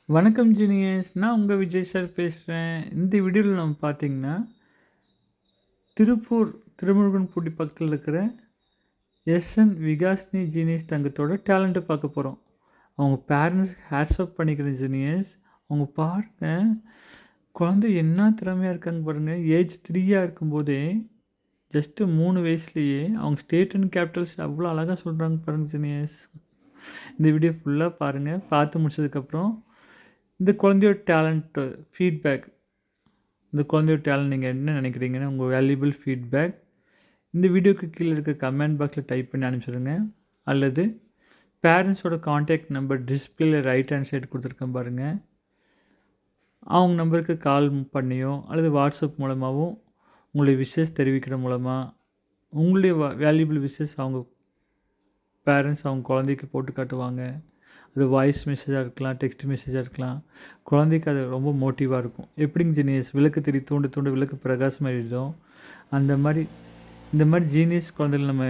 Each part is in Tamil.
வணக்கம் ஜீனியஸ். நான் உங்கள் விஜய் சார் பேசுகிறேன். இந்த வீடியோவில் நம்ம பார்த்தீங்கன்னா திருப்பூர் திருமுருகன்பூண்டி பக்கத்தில் இருக்கிற எஸ்என் விகாஸ்னி ஜீனியஸ் தங்கத்தோட டேலண்ட்டை பார்க்க போகிறோம். அவங்க பேரண்ட்ஸ் ஹேட்ஸ்அப் பண்ணிக்கிறேன் ஜீனியஸ். அவங்க பாருங்கள், குழந்தை என்ன திறமையாக இருக்காங்க பாருங்கள். ஏஜ் 3 இருக்கும்போதே ஜஸ்ட்டு 3 வயசுலேயே அவங்க ஸ்டேட் அண்ட் கேபிட்டல்ஸ் அவ்வளோ அழகாக சொல்கிறாங்க பாருங்கள் ஜீனியஸ். இந்த வீடியோ ஃபுல்லாக பாருங்கள். பார்த்து முடிச்சதுக்கப்புறம் இந்த குழந்தையோட டேலண்ட்டு ஃபீட்பேக், இந்த குழந்தையோட டேலண்ட் நீங்கள் என்ன நினைக்கிறீங்கன்னு உங்கள் வேல்யூபிள் ஃபீட்பேக் இந்த வீடியோக்கு கீழே இருக்க கமெண்ட் பாக்ஸில் டைப் பண்ணி அனுப்பிச்சிடுங்க. அல்லது பேரண்ட்ஸோட கான்டாக்ட் நம்பர் டிஸ்பிளேல ரைட் ஹேண்ட் சைடு கொடுத்துருக்கேன் பாருங்கள். அவங்க நம்பருக்கு கால் பண்ணியோ அல்லது வாட்ஸ்அப் மூலமாகவும் உங்களுடைய விஷஸ் தெரிவிக்கிற மூலமாக உங்களுடைய வேல்யூபிள் விஷஸ் அவங்க பேரண்ட்ஸ் அவங்க குழந்தைக்கு போட்டு காட்டுவாங்க. அது வாய்ஸ் மெசேஜாக இருக்கலாம், டெக்ஸ்ட் மெசேஜாக இருக்கலாம். குழந்தைக்கு அது ரொம்ப மோட்டிவாக இருக்கும். எப்படிங்க ஜீனியஸ் விளக்கு திரி தூண்டு தூண்டு விளக்கு பிரகாசமாக எழுதும், அந்த மாதிரி இந்த மாதிரி ஜீனியஸ் குழந்தைகள் நம்ம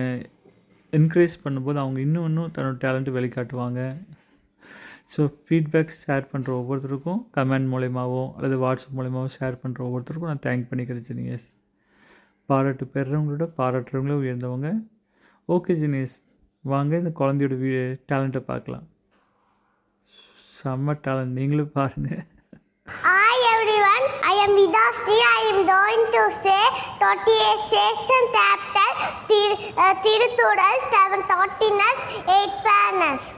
என்கரேஜ் பண்ணும்போது அவங்க இன்னும் தன்னோட டேலண்ட்டு வெளிக்காட்டுவாங்க. ஸோ ஃபீட்பேக்ஸ் ஷேர் பண்ணுற ஒவ்வொருத்தருக்கும் கமெண்ட் மூலயமாவோ அல்லது வாட்ஸ்அப் மூலயமாவோ ஷேர் பண்ணுற ஒவ்வொருத்தருக்கும் நான் தேங்க் பண்ணிக்கிறேன் ஜீனியஸ். பாராட்டு பெறுறவங்களோட பாராட்டுறவங்களே உயர்ந்தவங்க. ஓகே ஜீனியஸ், வாங்க இந்த குழந்தையோட டேலண்ட்டை பார்க்கலாம். செம்ம டேலண்ட், நீங்களும் பாருங்கள். Hi everyone, I am Vidasri. I am going to say 38 station capital Tiruthural, 739, 8 planets.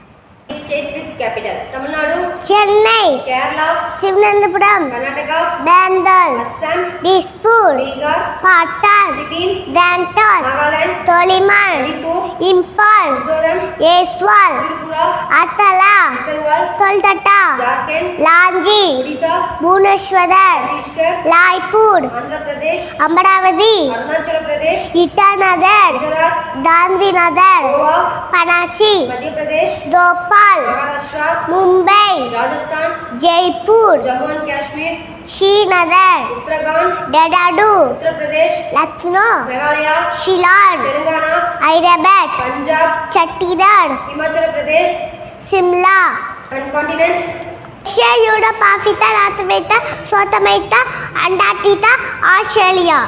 States with capital Tamil Nadu, Chennai, Kerala, Thiruvananthapuram, Karnataka, Bandal, Assam, Dispur, Bihar, Patan, Sikkim, Dantal, Nagaland, Toliman, Manipur, Impal, Mizoram, Eswal, Tripura, Atala, West Bengal, Kolkata, Jharkhand, Lanji, Odisha, Bhubaneswar, Chhattisgarh, Raipur, Andhra Pradesh, Amravati, Arunachal Pradesh, Itanagar, Gujarat, Gandhinagar, Goa, Panachi, Madhya Pradesh, Bhopal, Maharashtra, Mumbai, Rajasthan, Jaipur, Jammu and Kashmir, Srinagar, Uttarakhand, Dehradun, Uttar Pradesh, Lucknow, Meghalaya, Shillong, Telangana, Hyderabad, Punjab, Chandigarh, Himachal Pradesh, Simla, and continents. Russia, Europe, Africa, North America, South America, Antarctica, Australia.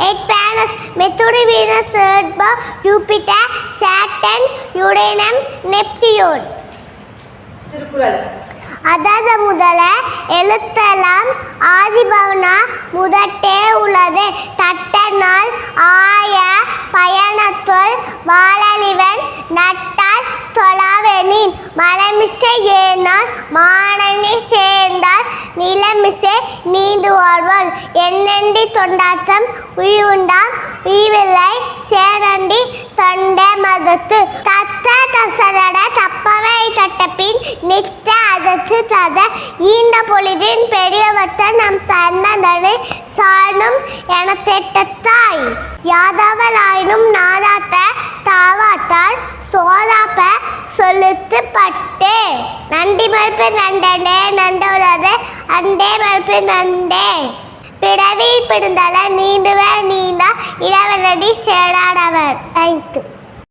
8 planets: Mercury, Venus, Earth, Jupiter, Saturn, Uranus, Neptune. Thirukkural. அதாவது முதல எழுத்தெல்லாம் ஆதிபவனா முதட்டே உள்ளது. தட்டனால் ஆய பயணத்துள் வாழலிவன் நட்டால் தொழாவெனின் மலமிசை ஏனால் மானனி சேர்ந்தால் நிலமிசை நீந்து வாழ்வாள். என்னெண்டி தொண்டாட்டம் உயுண்டாம் உய்வில்லை சேரண்டி தொண்டை மதத்து. தத்த தசரட தப்பவை தட்டப்பின் நித்த அதற்கு தத ஈண்ட பொழுதின் பெரியவற்ற நம் தன்மதனை சாணும் என திட்டத்தாய். யாதவராயினும் நாதாத்த தாவாத்தால் சோதாப்ப சொலுத்து பட்டு. நண்டி மறுப்பு நண்டனே நண்டுள்ளது அண்டே மறுப்பு நண்டே. பிறவி பிடுந்தல நீந்துவ நீந்தா இடவனடி சேடாடவர். தேங்க்யூ.